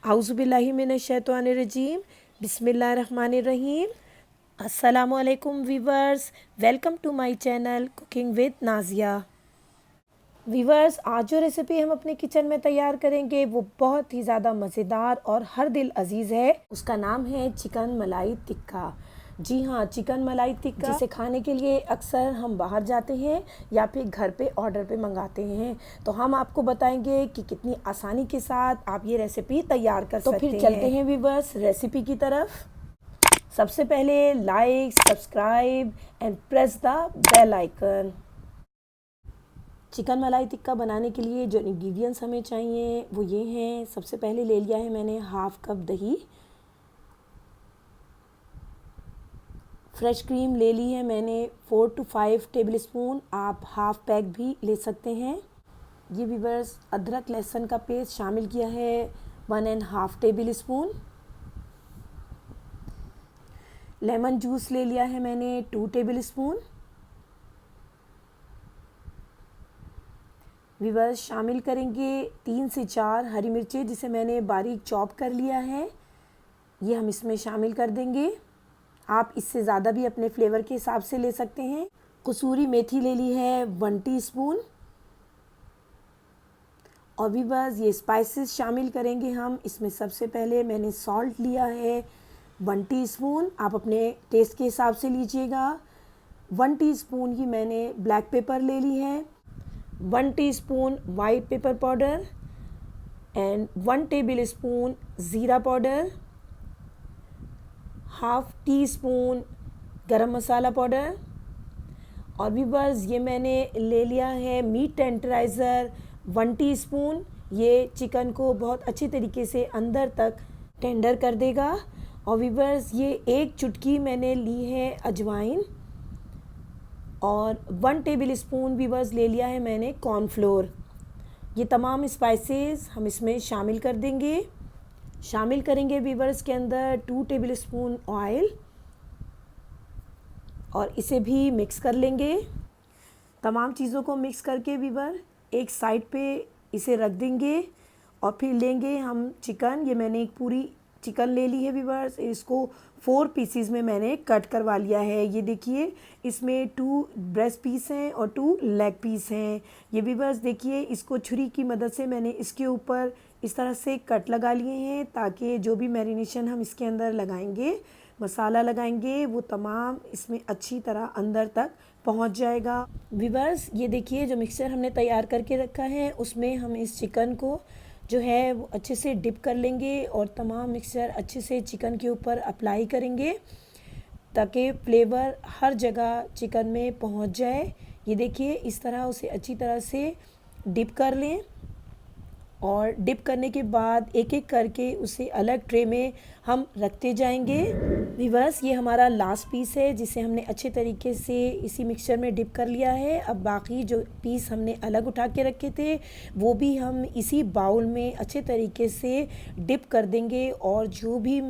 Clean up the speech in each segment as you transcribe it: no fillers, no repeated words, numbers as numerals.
आउज़ुबिल्लाहि मिनश्शैतानिर्रजीम बिस्मिल्लाहिर्रहमानिर्रहीम। अस्सलामुअलैकुम viewers, welcome to my channel cooking with Nazia. Viewers, आज जो रेसिपी हम अपने किचन में तैयार करेंगे वो बहुत ही ज़्यादा मज़ेदार और हर दिल अजीज़ है। उसका नाम है चिकन मलाई टिक्का। जी हाँ, चिकन मलाई टिक्का, जिसे खाने के लिए अक्सर हम बाहर जाते हैं या फिर घर पे ऑर्डर पे मंगाते हैं। तो हम आपको बताएंगे कि कितनी आसानी के साथ आप ये रेसिपी तैयार कर सकते हैं। तो फिर चलते हैं वीवर्स रेसिपी की तरफ। सबसे पहले like, subscribe and press the bell icon. Chicken malai tikka बनाने के लिए जो इंग्रेडिएंट्स हमें चाहिए वो ये हैं। सबसे पहले ले लिया है मैंने हाफ कप दही, फ्रेश क्रीम ले ली है मैंने 4 to 5 टेबल स्पून, आप हाफ पैक भी ले सकते हैं। ये वीवर्स अदरक लहसुन का पेस्ट शामिल किया है 1.5 टेबल स्पून। लेमन जूस ले लिया है मैंने 2 टेबल स्पून। वीवर्स शामिल करेंगे 3 से 4 हरी मिर्चें जिसे मैंने बारीक चॉप कर लिया है, ये हम इसमें शामिल कर देंगे। आप इससे ज़्यादा भी अपने फ्लेवर के हिसाब से ले सकते हैं। कसूरी मेथी ले ली है 1 टीस्पून। और वीवर्स ये स्पाइसेस शामिल करेंगे हम इसमें। सबसे पहले मैंने सॉल्ट लिया है 1 टीस्पून, आप अपने टेस्ट के हिसाब से लीजिएगा। 1 टीस्पून ही मैंने ब्लैक पेपर ले ली है, 1 teaspoon white pepper powder and 1 table spoon ज़ीरा पाउडर, हाफ टी स्पून गरम मसाला पाउडर। और वीवर्स ये मैंने ले लिया है मीट टेंडराइज़र 1 टीस्पून, ये चिकन को बहुत अच्छी तरीके से अंदर तक टेंडर कर देगा। और वीवर्स ये 1 चुटकी मैंने ली है अजवाइन और 1 टेबल स्पून वीवर्स ले लिया है मैंने कॉर्नफ्लोर। ये तमाम स्पाइसेस हम इसमें शामिल कर देंगे। शामिल करेंगे वीवर्स के अंदर 2 टेबल स्पून ऑयल और इसे भी मिक्स कर लेंगे। तमाम चीज़ों को मिक्स करके वीवर एक साइड पे इसे रख देंगे। और फिर लेंगे हम चिकन। ये मैंने एक पूरी चिकन ले ली है वीवर्स, इसको 4 पीसीज में मैंने कट करवा लिया है। ये देखिए इसमें 2 ब्रेस्ट पीस हैं और 2 लेग पीस हैं। ये वीवर्स देखिए इसको छुरी की मदद से मैंने इसके ऊपर इस तरह से कट लगा लिए हैं ताकि जो भी मैरिनेशन हम इसके अंदर लगाएंगे, मसाला लगाएंगे, वो तमाम इसमें अच्छी तरह अंदर तक पहुंच जाएगा। वीवर्स ये देखिए जो मिक्सचर हमने तैयार करके रखा है उसमें हम इस चिकन को जो है वो अच्छे से डिप कर लेंगे और तमाम मिक्सचर अच्छे से चिकन के ऊपर अप्लाई करेंगे ताकि फ्लेवर हर जगह चिकन में पहुंच जाए। ये देखिए इस तरह उसे अच्छी तरह से डिप कर लें और डिप करने के बाद एक एक करके उसे अलग ट्रे में हम रखते जाएंगे। वीवर्स ये हमारा लास्ट पीस है जिसे हमने अच्छे तरीके से इसी मिक्सचर में डिप कर लिया है। अब बाकी जो पीस हमने अलग उठा के रखे थे वो भी हम इसी बाउल में अच्छे तरीके से डिप कर देंगे और जो भी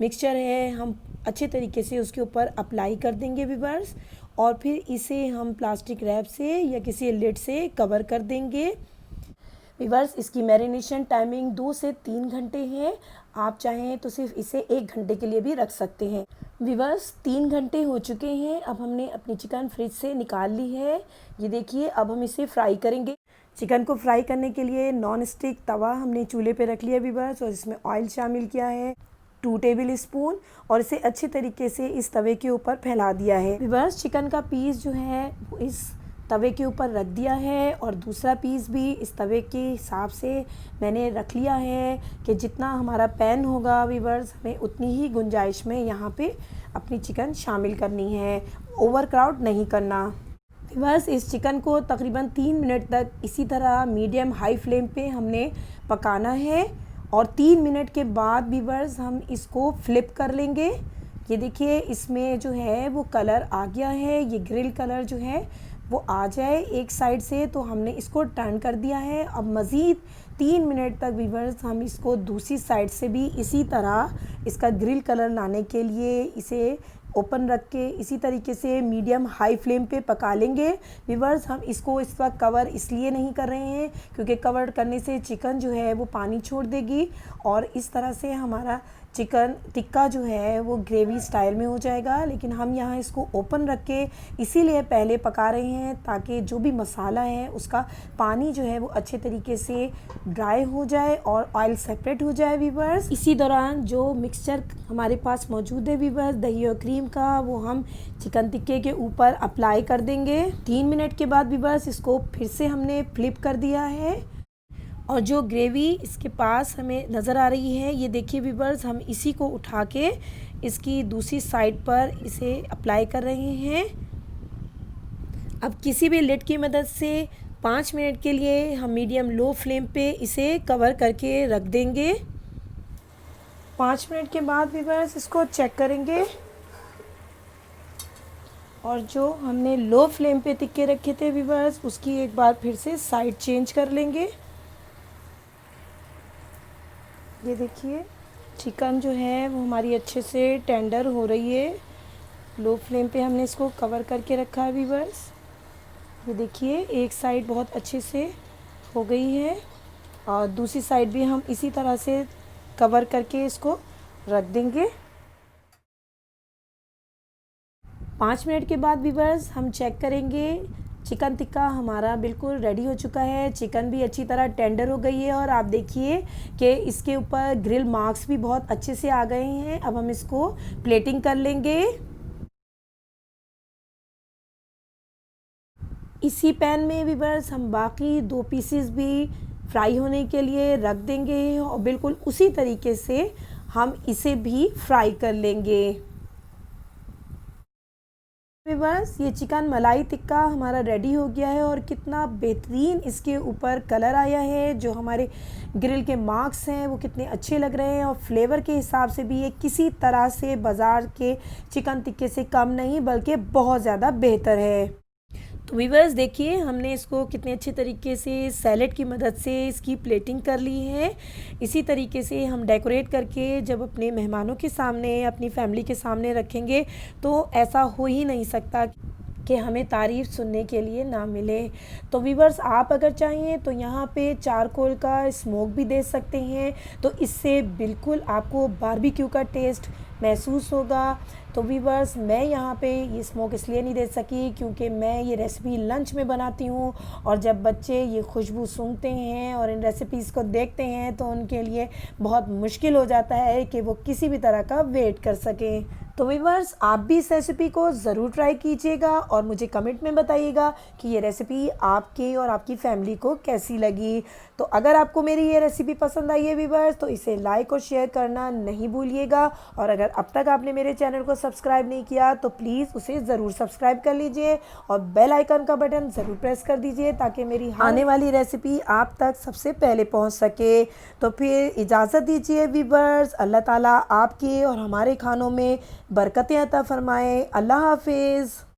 मिक्सचर है हम अच्छे तरीके से उसके ऊपर अप्लाई कर देंगे वीवर्स। और फिर इसे हम प्लास्टिक रैप से या किसी लिड से कवर कर देंगे। वीवर्स इसकी मैरिनेशन टाइमिंग 2 से 3 घंटे है, आप चाहें तो सिर्फ इसे 1 घंटे के लिए भी रख सकते हैं। वीवर्स 3 घंटे हो चुके हैं, अब हमने अपनी चिकन फ्रिज से निकाल ली है। ये देखिए अब हम इसे फ्राई करेंगे। चिकन को फ्राई करने के लिए नॉन स्टिक तवा हमने चूल्हे पे रख लिया वीवर्स और इसमें ऑयल शामिल किया है 2 टेबल स्पून और इसे अच्छे तरीके से इस तवे के ऊपर फैला दिया है। वीवर्स चिकन का पीस जो है वो इस तवे के ऊपर रख दिया है और दूसरा पीस भी इस तवे के हिसाब से मैंने रख लिया है कि जितना हमारा पैन होगा वीवर्स हमें उतनी ही गुंजाइश में यहाँ पे अपनी चिकन शामिल करनी है, ओवर क्राउड नहीं करना। वीवर्स इस चिकन को तकरीबन 3 मिनट तक इसी तरह मीडियम हाई फ्लेम पे हमने पकाना है और 3 मिनट के बाद वीवर्स हम इसको फ्लिप कर लेंगे। ये देखिए इसमें जो है वो कलर आ गया है, ये ग्रिल कलर जो है वो आ जाए एक साइड से तो हमने इसको टर्न कर दिया है। अब मज़ीद 3 मिनट तक वीवर्स हम इसको दूसरी साइड से भी इसी तरह इसका ग्रिल कलर लाने के लिए इसे ओपन रख के इसी तरीके से मीडियम हाई फ्लेम पे पका लेंगे। व्यूअर्स, हम इसको इस वक्त कवर इसलिए नहीं कर रहे हैं क्योंकि कवर करने से चिकन जो है वो पानी छोड़ देगी और इस तरह से हमारा चिकन टिक्का जो है वो ग्रेवी स्टाइल में हो जाएगा। लेकिन हम यहाँ इसको ओपन रख के इसीलिए पहले पका रहे हैं ताकि जो भी मसाला है उसका पानी जो है वो अच्छे तरीके से ड्राई हो जाए और ऑयल सेपरेट हो जाए व्यूअर्स। इसी दौरान जो मिक्सचर हमारे पास मौजूद है व्यूअर्स दही और क्रीम का, वो हम चिकन टिक्के के ऊपर अप्लाई कर देंगे। 3 मिनट के बाद व्यूअर्स इसको फिर से हमने फ्लिप कर दिया है और जो ग्रेवी इसके पास हमें नज़र आ रही है, ये देखिए व्यूअर्स, हम इसी को उठा के इसकी दूसरी साइड पर इसे अप्लाई कर रहे हैं। अब किसी भी लिड की मदद से 5 मिनट के लिए हम मीडियम लो फ्लेम पे इसे कवर करके रख देंगे। 5 मिनट के बाद व्यूअर्स इसको चेक करेंगे और जो हमने लो फ्लेम पे टिक्के रखे थे व्यूअर्स उसकी एक बार फिर से साइड चेंज कर लेंगे। ये देखिए चिकन जो है वो हमारी अच्छे से टेंडर हो रही है। लो फ्लेम पे हमने इसको कवर करके रखा है व्यूअर्स। ये देखिए एक साइड बहुत अच्छे से हो गई है और दूसरी साइड भी हम इसी तरह से कवर करके इसको रख देंगे। 5 मिनट के बाद व्यूअर्स हम चेक करेंगे, चिकन टिक्का हमारा बिल्कुल रेडी हो चुका है। चिकन भी अच्छी तरह टेंडर हो गई है और आप देखिए कि इसके ऊपर ग्रिल मार्क्स भी बहुत अच्छे से आ गए हैं। अब हम इसको प्लेटिंग कर लेंगे। इसी पैन में व्यूअर्स हम बाकी 2 पीसेस भी फ्राई होने के लिए रख देंगे और बिल्कुल उसी तरीके से हम इसे भी फ्राई कर लेंगे। व्यूअर्स, ये चिकन मलाई टिक्का हमारा रेडी हो गया है और कितना बेहतरीन इसके ऊपर कलर आया है। जो हमारे ग्रिल के मार्क्स हैं वो कितने अच्छे लग रहे हैं और फ्लेवर के हिसाब से भी ये किसी तरह से बाज़ार के चिकन टिक्के से कम नहीं बल्कि बहुत ज़्यादा बेहतर है। तो व्यूअर्स देखिए हमने इसको कितने अच्छे तरीके से सैलेड की मदद से इसकी प्लेटिंग कर ली है। इसी तरीके से हम डेकोरेट करके जब अपने मेहमानों के सामने, अपनी फैमिली के सामने रखेंगे तो ऐसा हो ही नहीं सकता कि हमें तारीफ़ सुनने के लिए ना मिले। तो व्यूअर्स, आप अगर चाहें तो यहाँ पे चारकोल का स्मोक भी दे सकते हैं, तो इससे बिल्कुल आपको बारबेक्यू का टेस्ट महसूस होगा। तो व्यूअर्स, मैं यहाँ पे ये स्मोक इसलिए नहीं दे सकी क्योंकि मैं ये रेसिपी लंच में बनाती हूँ और जब बच्चे ये खुशबू सूंघते हैं और इन रेसिपीज़ को देखते हैं तो उनके लिए बहुत मुश्किल हो जाता है कि वो किसी भी तरह का वेट कर सकें। तो व्यूअर्स, आप भी इस रेसिपी को ज़रूर ट्राई कीजिएगा और मुझे कमेंट में बताइएगा कि ये रेसिपी आपके और आपकी फैमिली को कैसी लगी। तो अगर आपको मेरी ये रेसिपी पसंद आई है व्यूअर्स तो इसे लाइक और शेयर करना नहीं भूलिएगा और अगर अब तक आपने मेरे चैनल को सब्सक्राइब नहीं किया तो प्लीज़ उसे ज़रूर सब्सक्राइब कर लीजिए और बेल आइकन का बटन ज़रूर प्रेस कर दीजिए ताकि मेरी आने वाली रेसिपी आप तक सबसे पहले पहुँच सके। तो फिर इजाज़त दीजिए व्यूअर्स। अल्लाह ताला आपके और हमारे खानों में बरकतें अता फरमाए। अल्लाह हाफिज़।